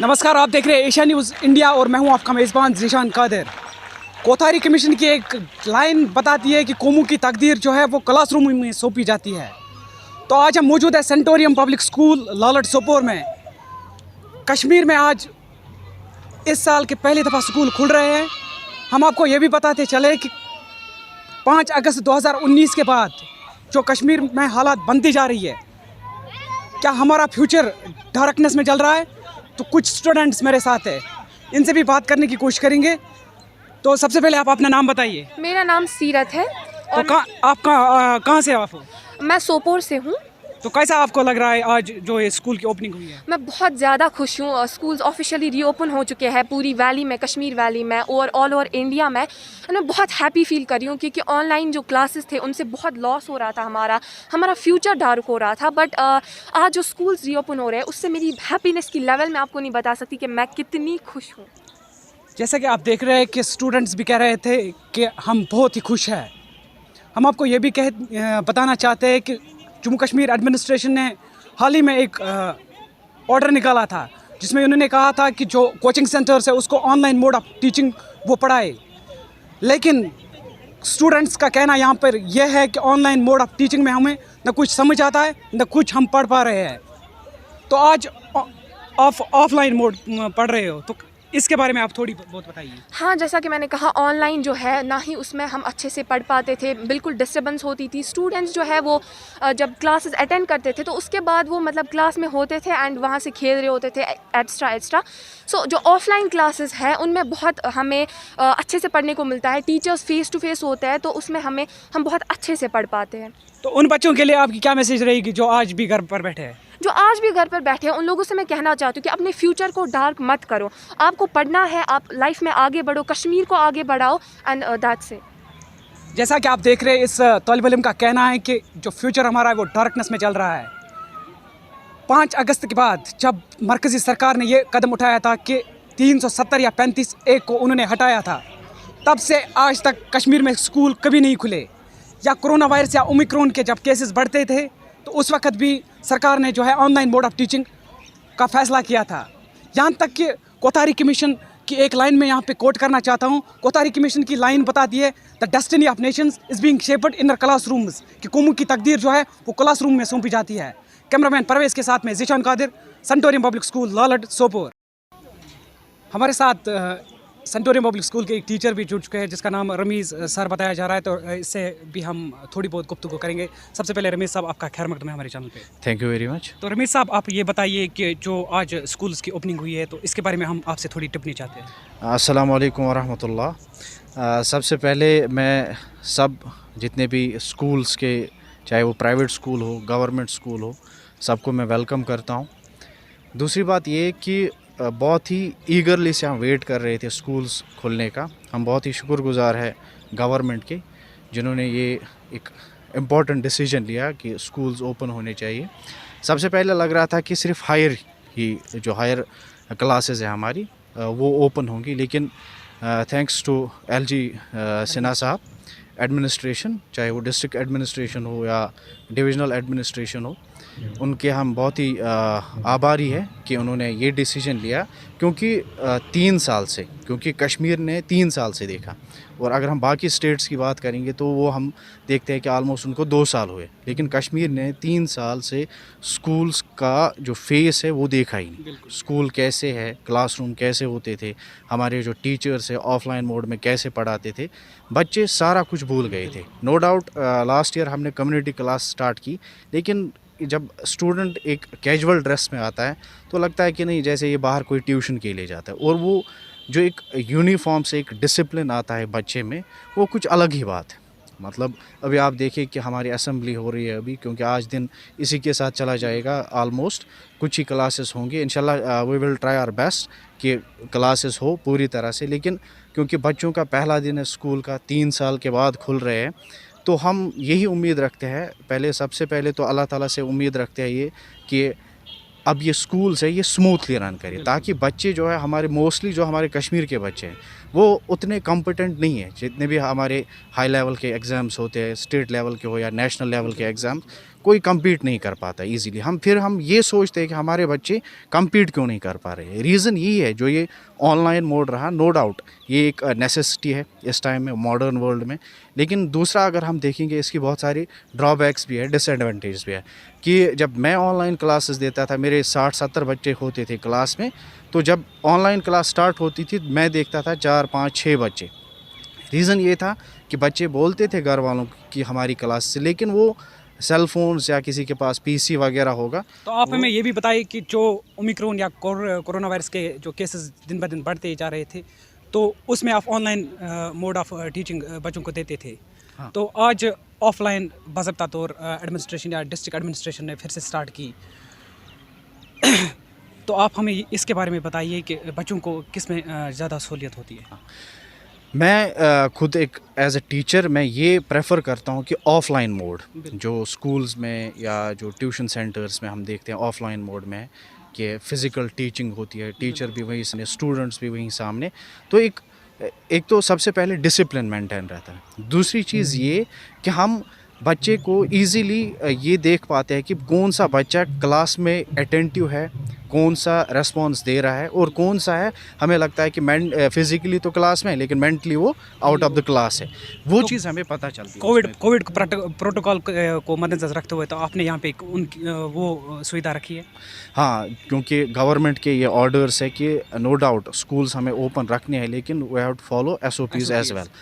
नमस्कार, आप देख रहे हैं एशिया न्यूज़ इंडिया और मैं हूं आपका मेज़बान ज़ीशान कादिर। कोठारी कमीशन की एक लाइन बताती है कि कौमों की तकदीर जो है वो क्लासरूम में सौंपी जाती है। तो आज हम मौजूद है सेंटोरियम पब्लिक स्कूल लालट सोपोर में। कश्मीर में आज इस साल के पहली दफ़ा स्कूल खुल रहे हैं। हम आपको ये भी बताते चले कि 5 अगस्त 2019 के बाद जो कश्मीर में हालात बनती जा रही है, क्या हमारा फ्यूचर डार्कनेस में चल रहा है? तो कुछ स्टूडेंट्स मेरे साथ है, इनसे भी बात करने की कोशिश करेंगे। तो सबसे पहले आप अपना नाम बताइए। मेरा नाम सीरत है और तो कहाँ से आप हो? मैं सोपोर से हूँ। तो कैसा आपको लग रहा है आज जो ये स्कूल की ओपनिंग हुई है? मैं बहुत ज़्यादा खुश हूँ। स्कूल्स ऑफिशियली रीओपन हो चुके हैं पूरी वैली में, कश्मीर वैली में और ऑल ओवर इंडिया में। मैं बहुत हैप्पी फील कर रही हूँ क्योंकि ऑनलाइन जो क्लासेस थे उनसे बहुत लॉस हो रहा था, हमारा फ्यूचर डार्क हो रहा था। बट आज जो स्कूल्स रीओपन हो रहे हैं उससे मेरी हैप्पीनेस की लेवल मैं आपको नहीं बता सकती कि मैं कितनी खुश हूँ। जैसा कि आप देख रहे हैं कि स्टूडेंट्स भी कह रहे थे कि हम बहुत ही खुश हैं। हम आपको ये भी बताना चाहते हैं कि जम्मू कश्मीर एडमिनिस्ट्रेशन ने हाल ही में एक ऑर्डर निकाला था जिसमें उन्होंने कहा था कि जो कोचिंग सेंटर्स है उसको ऑनलाइन मोड ऑफ टीचिंग वो पढ़ाए। लेकिन स्टूडेंट्स का कहना यहाँ पर यह है कि ऑनलाइन मोड ऑफ टीचिंग में हमें न कुछ समझ आता है न कुछ हम पढ़ पा रहे हैं। तो आज ऑफलाइन मोड पढ़ रहे हो, तो इसके बारे में आप थोड़ी बहुत बताइए। हाँ, जैसा कि मैंने कहा, ऑनलाइन जो है ना ही उसमें हम अच्छे से पढ़ पाते थे, बिल्कुल डिस्टर्बेंस होती थी। स्टूडेंट्स जो है वो जब क्लासेस अटेंड करते थे तो उसके बाद वो मतलब क्लास में होते थे एंड वहाँ से खेल रहे होते थे एक्स्ट्रा। सो जो ऑफलाइन क्लासेस है उनमें बहुत हमें अच्छे से पढ़ने को मिलता है। टीचर्स फेस टू फेस होते हैं तो उसमें हम बहुत अच्छे से पढ़ पाते हैं। तो उन बच्चों के लिए आपकी क्या मैसेज रहेगी जो आज भी घर पर बैठे हैं? जो आज भी घर पर बैठे हैं उन लोगों से मैं कहना चाहती हूँ कि अपने फ्यूचर को डार्क मत करो। आपको पढ़ना है, आप लाइफ में आगे बढ़ो, कश्मीर को आगे बढ़ाओ एंड दैट्स इट। जैसा कि आप देख रहे हैं, इस तौलिब इल्म का कहना है कि जो फ्यूचर हमारा है वो डार्कनेस में चल रहा है। 5 अगस्त के बाद जब मरकज़ी सरकार ने ये कदम उठाया था कि 370 या 35(1) को उन्होंने हटाया था, तब से आज तक कश्मीर में स्कूल कभी नहीं खुले। या कोरोना वायरस या ओमिक्रॉन के जब केसेस बढ़ते थे तो उस वक्त भी सरकार ने जो है ऑनलाइन मोड ऑफ टीचिंग का फ़ैसला किया था। यहाँ तक कि कोठारी कमीशन की एक लाइन में यहाँ पे कोट करना चाहता हूँ। कोठारी कमीशन की लाइन बताती है, the destiny of Nations is being shaped in classrooms, कि कौमों की तकदीर जो है वो क्लासरूम में सौंपी जाती है। कैमरामैन परवेज़ के साथ में ज़ीशान कादिर, सेंटोरियम पब्लिक स्कूल लालट सोपोर। हमारे साथ सेंटोरियम पब्लिक स्कूल के एक टीचर भी जुड़ चुके हैं जिसका नाम रमीज़ सर बताया जा रहा है। तो इससे भी हम थोड़ी बहुत गुफ्तगू करेंगे। सबसे पहले रमीज़ साहब, आपका खैर मकदम है हमारे चैनल पे। Thank you very much. तो रमीज़ साहब, आप ये बताइए कि जो आज स्कूल्स की ओपनिंग हुई है तो इसके बारे में हम आपसे थोड़ी टिप्पणी चाहते हैं। अस्सलाम वालेकुम वरहमतुल्लाह। सबसे पहले मैं सब जितने भी स्कूल्स के, चाहे वो प्राइवेट स्कूल हो, गवर्नमेंट स्कूल हो, सबको मैं वेलकम करता हूँ। दूसरी बात ये कि बहुत ही ईगरली से हम वेट कर रहे थे स्कूल्स खुलने का। हम बहुत ही शुक्रगुजार है गवर्नमेंट के जिन्होंने ये एक इम्पॉर्टेंट डिसीजन लिया कि स्कूल्स ओपन होने चाहिए। सबसे पहले लग रहा था कि सिर्फ हायर क्लासेस है हमारी वो ओपन होंगी, लेकिन थैंक्स टू LG सिन्हा साहब एडमिनिस्ट्रेशन, चाहे वो डिस्ट्रिक्ट एडमिनिस्ट्रेशन हो या डिविजनल एडमिनिस्ट्रेशन हो, उनके हम बहुत ही आभारी है कि उन्होंने ये डिसीजन लिया। क्योंकि 3 साल से, क्योंकि कश्मीर ने 3 साल से देखा, और अगर हम बाकी स्टेट्स की बात करेंगे तो वो हम देखते हैं कि आलमोस्ट उनको 2 साल हुए, लेकिन कश्मीर ने 3 साल से स्कूल्स का जो फेस है वो देखा ही नहीं। स्कूल कैसे है, क्लासरूम कैसे होते थे, हमारे जो टीचर्स है ऑफलाइन मोड में कैसे पढ़ाते थे, बच्चे सारा कुछ भूल गए थे। नो डाउट लास्ट ईयर हमने कम्युनिटी क्लास स्टार्ट की, लेकिन जब स्टूडेंट एक कैजुअल ड्रेस में आता है तो लगता है कि नहीं, जैसे ये बाहर कोई ट्यूशन के लिए जाता है। और वो जो एक यूनिफॉर्म से एक डिसिप्लिन आता है बच्चे में, वो कुछ अलग ही बात है। मतलब अभी आप देखिए कि हमारी असेंबली हो रही है अभी, क्योंकि आज दिन इसी के साथ चला जाएगा। ऑलमोस्ट कुछ ही क्लासेस होंगे, इंशाल्लाह we will try our best कि क्लासेस हो पूरी तरह से। लेकिन क्योंकि बच्चों का पहला दिन है स्कूल का, 3 साल के बाद खुल रहे हैं, तो हम यही उम्मीद रखते हैं, सबसे पहले तो अल्लाह ताला से उम्मीद रखते हैं ये कि अब ये स्कूल्स है ये स्मूथली रन करे, ताकि बच्चे जो है हमारे, मोस्टली जो हमारे कश्मीर के बच्चे हैं وہ اتنے کمپٹنٹ نہیں ہیں جتنے بھی ہمارے ہائی لیول کے ایگزامس ہوتے ہیں, اسٹیٹ لیول کے ہو یا نیشنل لیول کے ایگزام, کوئی کمپیٹ نہیں کر پاتا ایزیلی. ہم یہ سوچتے ہیں کہ ہمارے بچے کمپیٹ کیوں نہیں کر پا رہے. ریزن یہی ہے جو یہ آن لائن موڈ رہا, نو ڈاؤٹ یہ ایک نیسیسٹی ہے اس ٹائم میں ماڈرن ورلڈ میں, لیکن دوسرا اگر ہم دیکھیں گے اس کی بہت ساری ڈرا بیکس بھی ہے, ڈس ایڈوانٹیج بھی ہے. کہ جب میں آن لائن کلاسز دیتا تھا, میرے 60-70 بچے ہوتے تھے کلاس میں, تو جب آن لائن کلاس سٹارٹ ہوتی تھی میں دیکھتا تھا 4-5-6 بچے. ریزن یہ تھا کہ بچے بولتے تھے گھر والوں کی ہماری کلاس سے, لیکن وہ سیل فونز یا کسی کے پاس پی سی وغیرہ ہوگا. تو آپ ہمیں یہ بھی بتائیں کہ جو اومیکرون یا کورونا وائرس کے جو کیسز دن بہ دن بڑھتے جا رہے تھے, تو اس میں آپ online mode of teaching بچوں کو دیتے تھے. ہاں. تو آج آف لائن باضابطہ طور ایڈمنسٹریشن یا ڈسٹرکٹ ایڈمنسٹریشن نے پھر سے سٹارٹ کی, تو آپ ہمیں اس کے بارے میں بتائیے کہ بچوں کو کس میں زیادہ سہولیت ہوتی ہے. میں خود ایک ایز اے ٹیچر میں یہ پریفر کرتا ہوں کہ آف لائن موڈ جو اسکولز میں یا جو ٹیوشن سینٹرز میں ہم دیکھتے ہیں آف لائن موڈ میں کہ فزیکل ٹیچنگ ہوتی ہے, ٹیچر بھی وہیں سامنے, اسٹوڈنٹس بھی وہیں سامنے, تو ایک تو سب سے پہلے ڈسپلن مینٹین رہتا ہے. دوسری چیز یہ کہ ہم بچے کو ایزیلی یہ دیکھ پاتے ہیں کہ کون سا بچہ کلاس میں اٹینٹیو ہے, کون سا ریسپانس دے رہا ہے, اور کون سا ہے ہمیں لگتا ہے کہ فزیکلی تو کلاس میں ہے لیکن مینٹلی وہ آؤٹ آف دا کلاس ہے. وہ چیز ہمیں پتہ چلتی ہے. کووڈ پروٹوکال کو مد نظر رکھتے ہوئے تو آپ نے یہاں پہ ان کی وہ سویدھا رکھی ہے. ہاں, کیونکہ گورنمنٹ کے یہ آرڈرس ہے کہ نو ڈاؤٹ اسکولس ہمیں اوپن رکھنے ہیں, لیکن we have to follow SOPs as well.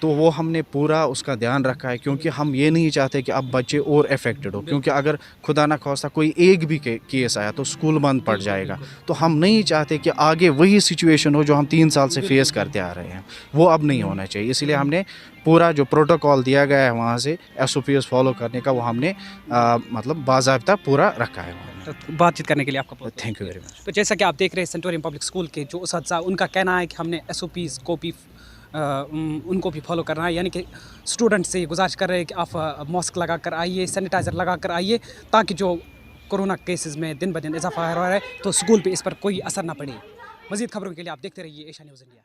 تو وہ ہم نے پورا اس کا دھیان رکھا ہے, کیونکہ ہم یہ نہیں چاہتے کہ اب بچے اور افیکٹڈ ہو, کیونکہ اگر خدا نہ خواستہ کوئی ایک بھی کیس آیا تو اسکول بند پڑ جائے گا. تو ہم نہیں چاہتے کہ آگے وہی سچویشن ہو جو ہم 3 سال سے فیس کرتے آ رہے ہیں, وہ اب نہیں ہونا چاہیے. اس لیے ہم نے پورا جو پروٹوکال دیا گیا ہے وہاں سے SOPs فالو کرنے کا, وہ ہم نے مطلب باضابطہ پورا رکھا ہے. بات چیت کرنے کے لیے آپ کا بہت تھینک یو ویری مچ. تو جیسا کہ آپ دیکھ رہے ہیں سینٹوریم پبلک اسکول کے جو اساتذہ, ان کا کہنا ہے کہ ہم نے SOPs کو بھی ان کو بھی فالو کرنا ہے, یعنی کہ اسٹوڈنٹ سے یہ گزارش کر رہے ہیں کہ آپ ماسک لگا کر آئیے, سینیٹائزر لگا کر آئیے, تاکہ جو کورونا کیسز میں دن بہ دن اضافہ ہو رہا ہے تو اسکول پہ اس پر کوئی اثر نہ پڑے. مزید خبروں کے لیے آپ دیکھتے رہیے ایشیا نیوز انڈیا.